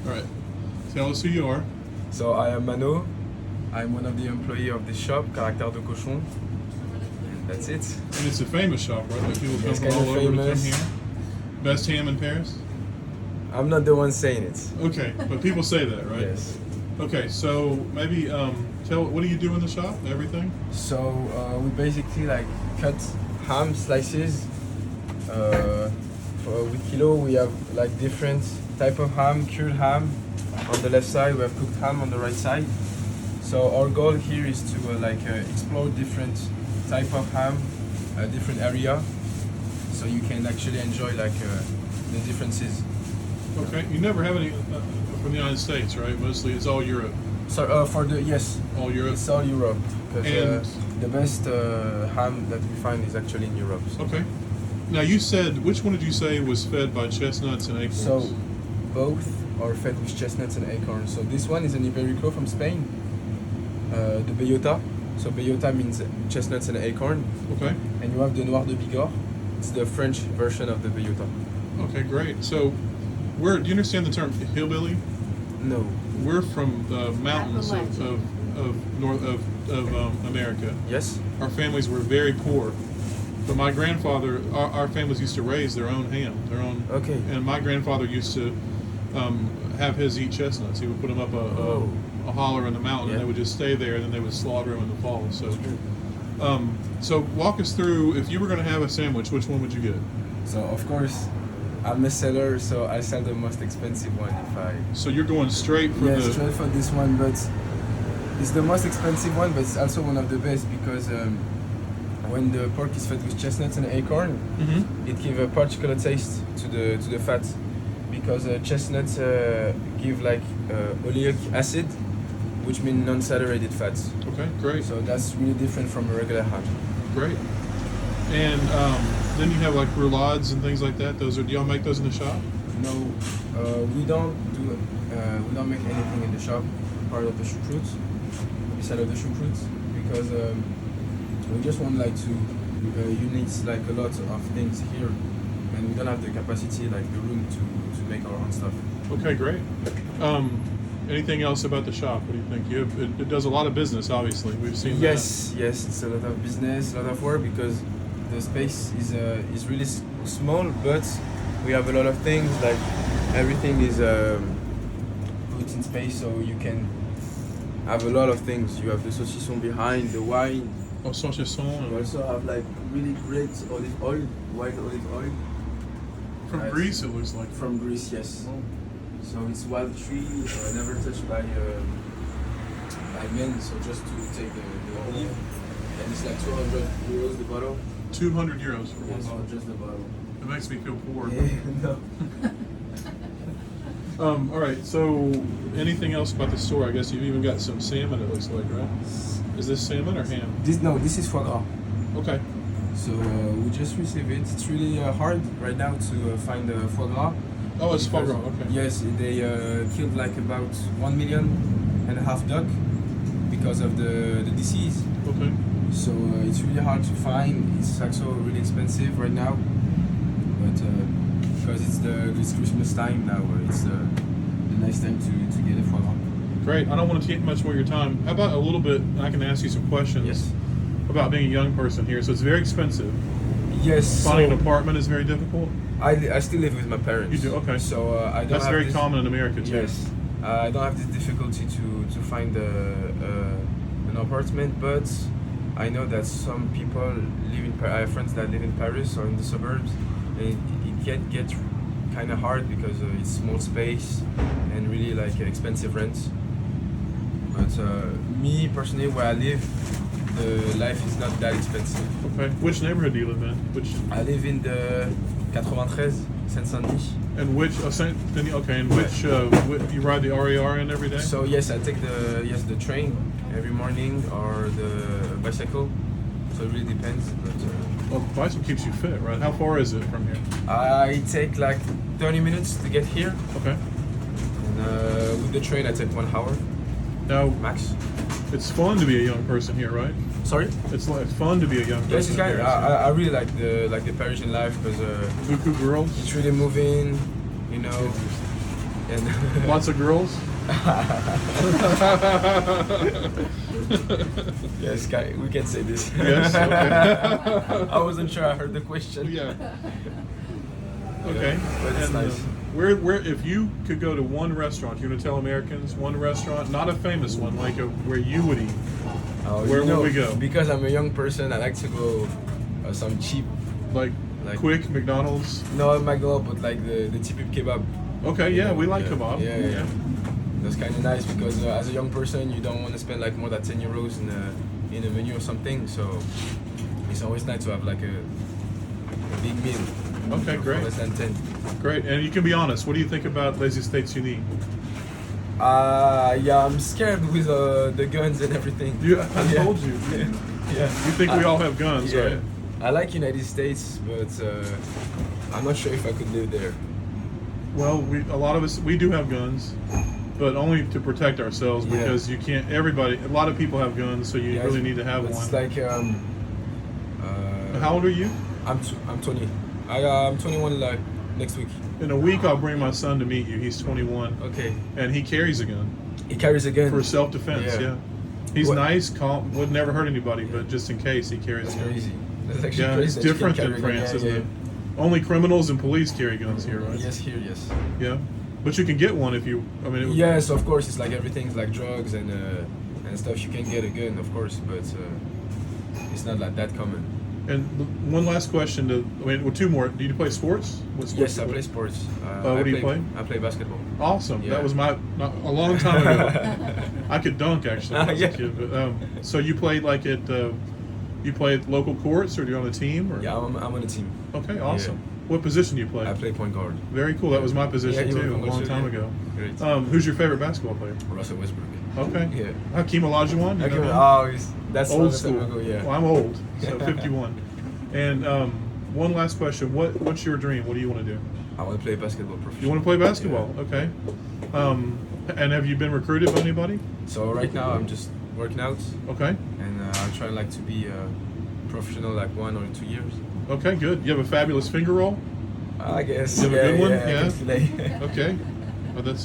All right. Tell us who you are. So I am Manot. I'm one of the employees of this shop, Caractere de Cochon. And that's it. And it's a famous shop, right? Like people come It's from kind all of over to come famous. here. Best ham in Paris? I'm not the one saying it. Okay, but people say that, right? Yes. Okay, so maybe tell what do you do in the shop? Everything? So we basically like cut ham slices. With kilo we have like different type of ham, cured ham on the left side, we have cooked ham on the right side. So our goal here is to explore different type of ham, different area, so you can actually enjoy the differences. Okay, you never have any from the United States, right? Mostly it's all Europe. So for the yes, All Europe. it's all Europe And- because the best ham that we find is actually in Europe. So. Okay. Now you said, which one did you say was fed by chestnuts and acorns? So both are fed with chestnuts and acorns. So this one is an Iberico from Spain, the bellota. So bellota means chestnuts and acorn. Okay. And you have the Noir de Bigorre. It's the French version of the bellota. Okay, great. So, do you understand the term hillbilly? No. We're from the mountains of north of America. Yes? Our families were very poor, but my grandfather, our families used to raise their own ham, their own. Okay. And my grandfather used to have his eat chestnuts. He would put them up a holler in the mountain, and they would just stay there, and then they would slaughter them in the fall. So, so walk us through. If you were going to have a sandwich, which one would you get? So of course, I'm a seller, so I sell the most expensive one if I. So you're going straight for Yes, the. straight for this one, but it's the most expensive one, but it's also one of the best because when the pork is fed with chestnuts and acorn, Mhm. it gives a particular taste to the fat because chestnuts give oleic acid, which means non-saturated fats. Okay, great. So that's really different from a regular ham. Great. And then you have like roulades and things like that. Do y'all make those in the shop? No, we don't make anything in the shop. Part of the choucroute, beside of the choucroute, because we just want to you need a lot of things here, and we don't have the capacity, the room to make our own stuff. Okay, great. Anything else about the shop? What do you think? It does a lot of business, obviously. We've seen Yes, it's a lot of business, a lot of work because the space is really small, but we have a lot of things. Everything is put in space, so you can have a lot of things. You have the saucisson behind, the wine. that. Oh, saucisson. We also have really great olive oil, white olive oil. From Nice. Greece, it looks like. From Greece, yes. So it's wild tree, never touched by men, so just to take the olive. And it's 200 euros the bottle. 200 euros for one Yes, bottle. for just the bottle. It makes me feel poor. Yeah, no. All right. So, anything else about the store? I guess you've even got some salmon. It looks like, right? Is this salmon or ham? This is foie gras. Okay. So we just received it. It's really hard right now to find foie gras. Oh, it's foie gras. Because- Okay. Yes, they killed about 1.5 million duck because of the disease. Okay. So it's really hard to find. It's also really expensive right now, but because it's Christmas time now, it's the nice time to get a foie gras. Great. I don't want to take much more of your time. How about a little bit? I can ask you some questions Yes. about being a young person here. So it's very expensive. Yes. Finding so an apartment is very difficult. I still live with my parents. You do? Okay. So I don't That's have very this, common in America too. Yes. I don't have this difficulty to find an apartment, but I know that some people live in I have friends that live in Paris or in the suburbs, and it can get kind of hard because it's small space and really expensive rents. But me personally, where I live, the life is not that expensive. Okay. Which neighborhood do you live in? Which I live in the 93, Saint-Saint-Denis. and which? Okay. And which? You ride the RER in every day? So yes, I take the train every morning or the bicycle. So it really depends. But Well, bicycle keeps you fit, right? How far is it from here? I take 30 minutes to get here, Okay. and with the train I take 1 hour Now, max. it's fun to be a young person here, right? Sorry. It's fun to be a young person. Yes, it's here. I really like the Parisian life because Buku girls. it's really moving. and Lots of girls. yes, we can say this. Yes. Okay. I wasn't sure I heard the question. Yeah. Okay. But it's And, nice. where if you could go to one restaurant, you're gonna tell Americans one restaurant, not a famous one, like where you would eat. Where would we go? Because I'm a young person, I like to go some cheap, Like quick McDonald's. no McDonald's, but like the cheap kebab. Okay. Yeah, we like yeah, kebab. Yeah. That's kind of nice because as a young person, you don't want to spend like more than 10 euros in a menu or something. So it's always nice to have like a big meal. Okay, for great. less than 10. Great. And you can be honest. What do you think about Les Estates Unis? Yeah, I'm scared with the guns and everything. I told you. Yeah. You think we all have guns, Yeah. right? I like United States, but I'm not sure if I could live there. Well, a lot of us do have guns, but only to protect ourselves Yeah. because you can't. A lot of people have guns, so you Yeah, really need to have but one. It's like How old are you? I'm 20. I'm 21 like next week. In a week, I'll bring my son to meet you. He's 21, Okay. and he carries a gun He carries a gun. for self-defense. Yeah. Yeah, he's What- nice, calm, would never hurt anybody, but just in case, he carries That's a gun. crazy. That's actually Yeah, crazy. it's that you can different carry than a gun. France, Yeah, isn't yeah. it? Only criminals and police carry guns here, right? Yes, here, yes. Yeah, but you can get one if you. I mean, Yes, of course. It's like everything's like drugs and stuff. You can get a gun, of course, but it's not like that common. And one last question. Two more. Do you play sports? What sports Yes, do I you play sports. What do you play? I play basketball. Awesome. Yeah. That was a long time ago. I could dunk actually when I was Yeah. a kid. But, so you played like you play at local courts, or are you on a team? Or? Yeah, I'm on a team. Okay, awesome. Yeah. What position do you play? I play point guard. Very cool. That was my position Yeah, you too, were a long also- time yeah. ago. Great. Who's your favorite basketball player? Russell Westbrook. Okay. Yeah. Hakeem Olajuwon. You know him? That's Old long school. time ago. Yeah. Well, I'm old, so 51. And one last question. What's your dream? What do you want to do? I want to play basketball professionally. You want to play basketball? Yeah. Okay. And have you been recruited by anybody? So right now I'm just working out, Okay. and I'm trying like to be professional like 1 or 2 years. Okay, good. You have a fabulous finger roll? I guess. You have a good one? I can Yeah. play. Okay. Well, that's